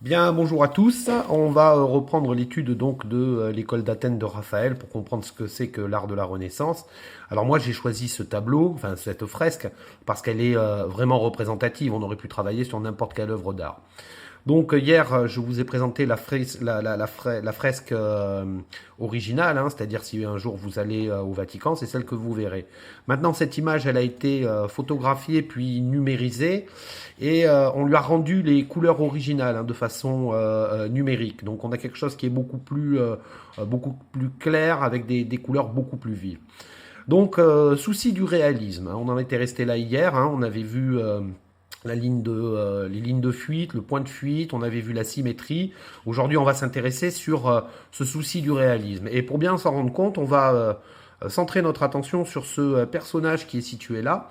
Bien, bonjour à tous. On va reprendre l'étude donc de l'école d'Athènes de Raphaël pour comprendre ce que c'est que l'art de la Renaissance. Alors moi, j'ai choisi ce tableau, enfin cette fresque, parce qu'elle est vraiment représentative. On aurait pu travailler sur n'importe quelle œuvre d'art. Donc hier, je vous ai présenté la fresque originale, hein, c'est-à-dire si un jour vous allez au Vatican, c'est celle que vous verrez. Maintenant, cette image, elle a été photographiée puis numérisée et on lui a rendu les couleurs originales, hein, de façon numérique. Donc on a quelque chose qui est beaucoup plus clair avec des couleurs beaucoup plus vives. Donc souci du réalisme, hein, on en était resté là hier, hein, on avait vu les lignes de fuite, le point de fuite, on avait vu la symétrie. Aujourd'hui, on va s'intéresser sur ce souci du réalisme. Et pour bien s'en rendre compte, on va centrer notre attention sur ce personnage qui est situé là.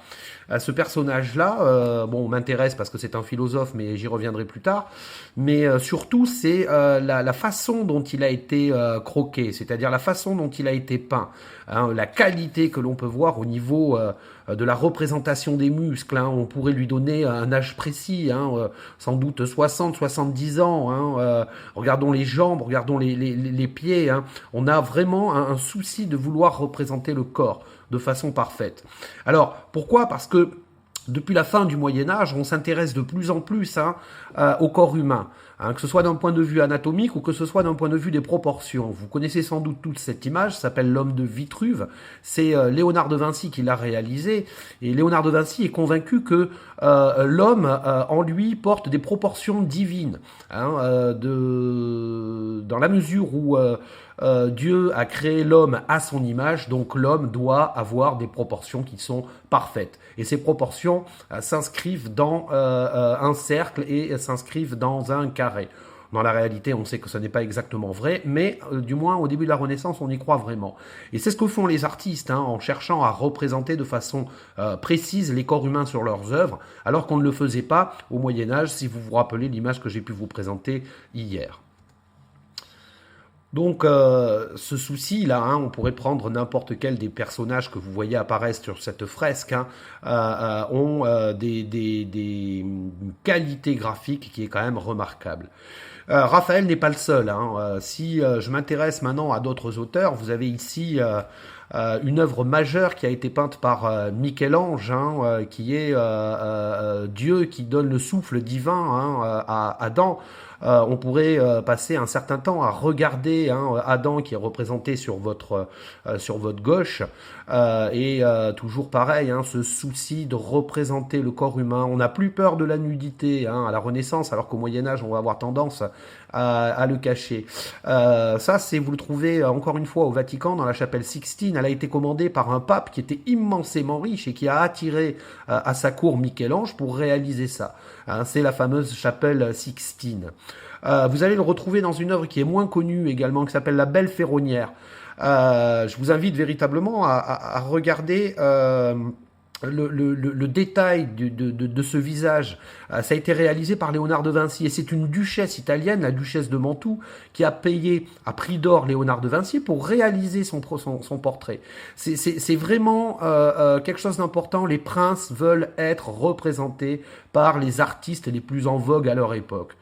Ce personnage-là, bon, m'intéresse parce que c'est un philosophe, mais j'y reviendrai plus tard. Mais surtout, c'est la façon dont il a été croqué, c'est-à-dire la façon dont il a été peint, hein, la qualité que l'on peut voir au niveau de la représentation des muscles. Hein. On pourrait lui donner un âge précis, hein, sans doute 60, 70 ans. Hein. Regardons les jambes, regardons les pieds. Hein. On a vraiment un souci de vouloir représenter le corps de façon parfaite. Alors, pourquoi? Parce que depuis la fin du Moyen-Âge, on s'intéresse de plus en plus, hein, au corps humain, hein, que ce soit d'un point de vue anatomique ou que ce soit d'un point de vue des proportions. Vous connaissez sans doute toute cette image, ça s'appelle l'homme de Vitruve. C'est Léonard de Vinci qui l'a réalisé. Et Léonard de Vinci est convaincu que l'homme, en lui, porte des proportions divines, hein, dans la mesure où Dieu a créé l'homme à son image, donc l'homme doit avoir des proportions qui sont parfaites. Et ces proportions s'inscrivent dans un cercle et s'inscrivent dans un carré. Dans la réalité, on sait que ce n'est pas exactement vrai, mais du moins au début de la Renaissance, on y croit vraiment. Et c'est ce que font les artistes, hein, en cherchant à représenter de façon précise les corps humains sur leurs œuvres, alors qu'on ne le faisait pas au Moyen-Âge, si vous vous rappelez l'image que j'ai pu vous présenter hier. Donc ce souci-là, hein, on pourrait prendre n'importe quel des personnages que vous voyez apparaître sur cette fresque, hein, ont une qualité graphique qui est quand même remarquable. Raphaël n'est pas le seul. Hein. Si je m'intéresse maintenant à d'autres auteurs, vous avez ici une œuvre majeure qui a été peinte par Michel-Ange, hein, qui est Dieu qui donne le souffle divin, hein, à Adam. On pourrait passer un certain temps à regarder, hein, Adam qui est représenté sur votre gauche, et toujours pareil, hein, ce souci de représenter le corps humain. On n'a plus peur de la nudité, hein, à la Renaissance, alors qu'au Moyen-Âge, on va avoir tendance à le cacher. Ça, vous le trouvez encore une fois au Vatican, dans la chapelle Sixtine. Elle a été commandée par un pape qui était immensément riche et qui a attiré à sa cour Michel-Ange pour réaliser ça. Hein, c'est la fameuse chapelle Sixtine. Vous allez le retrouver dans une œuvre qui est moins connue également, qui s'appelle La Belle Ferronnière. Je vous invite véritablement à regarder le détail de ce visage. Ça a été réalisé par Léonard de Vinci et c'est une duchesse italienne, la duchesse de Mantoue, qui a payé à prix d'or Léonard de Vinci pour réaliser son portrait. C'est vraiment quelque chose d'important. Les princes veulent être représentés par les artistes les plus en vogue à leur époque.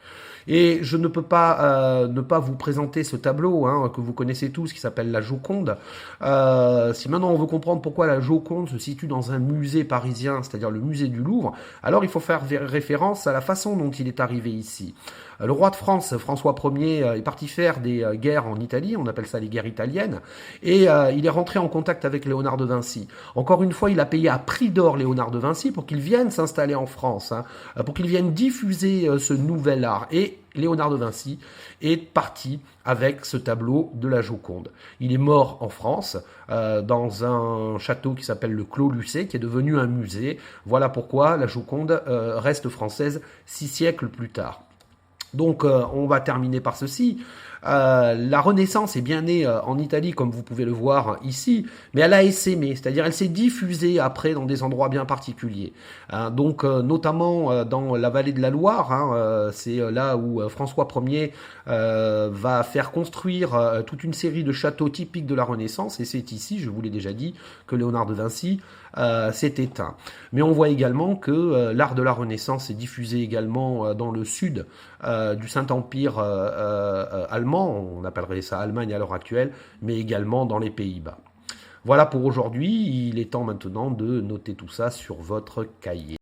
Et je ne peux pas ne pas vous présenter ce tableau, hein, que vous connaissez tous, qui s'appelle la Joconde. Si maintenant on veut comprendre pourquoi la Joconde se situe dans un musée parisien, c'est-à-dire le musée du Louvre, alors il faut faire référence à la façon dont il est arrivé ici. Le roi de France, François Ier, est parti faire des guerres en Italie, on appelle ça les guerres italiennes, et il est rentré en contact avec Léonard de Vinci. Encore une fois, il a payé à prix d'or Léonard de Vinci pour qu'il vienne s'installer en France, hein, pour qu'il vienne diffuser ce nouvel art. Et Léonard de Vinci est parti avec ce tableau de la Joconde. Il est mort en France, dans un château qui s'appelle le Clos Lucé, qui est devenu un musée. Voilà pourquoi la Joconde reste française 6 siècles plus tard. Donc on va terminer par ceci. La Renaissance est bien née en Italie, comme vous pouvez le voir ici, mais elle a essaimé, c'est-à-dire elle s'est diffusée après dans des endroits bien particuliers. Hein, donc, notamment dans la vallée de la Loire, hein, c'est là où François Ier va faire construire toute une série de châteaux typiques de la Renaissance, et c'est ici, je vous l'ai déjà dit, que Léonard de Vinci s'est éteint. Mais on voit également que l'art de la Renaissance est diffusé également dans le sud du Saint-Empire allemand, on appellerait ça Allemagne à l'heure actuelle, mais également dans les Pays-Bas. Voilà pour aujourd'hui, il est temps maintenant de noter tout ça sur votre cahier.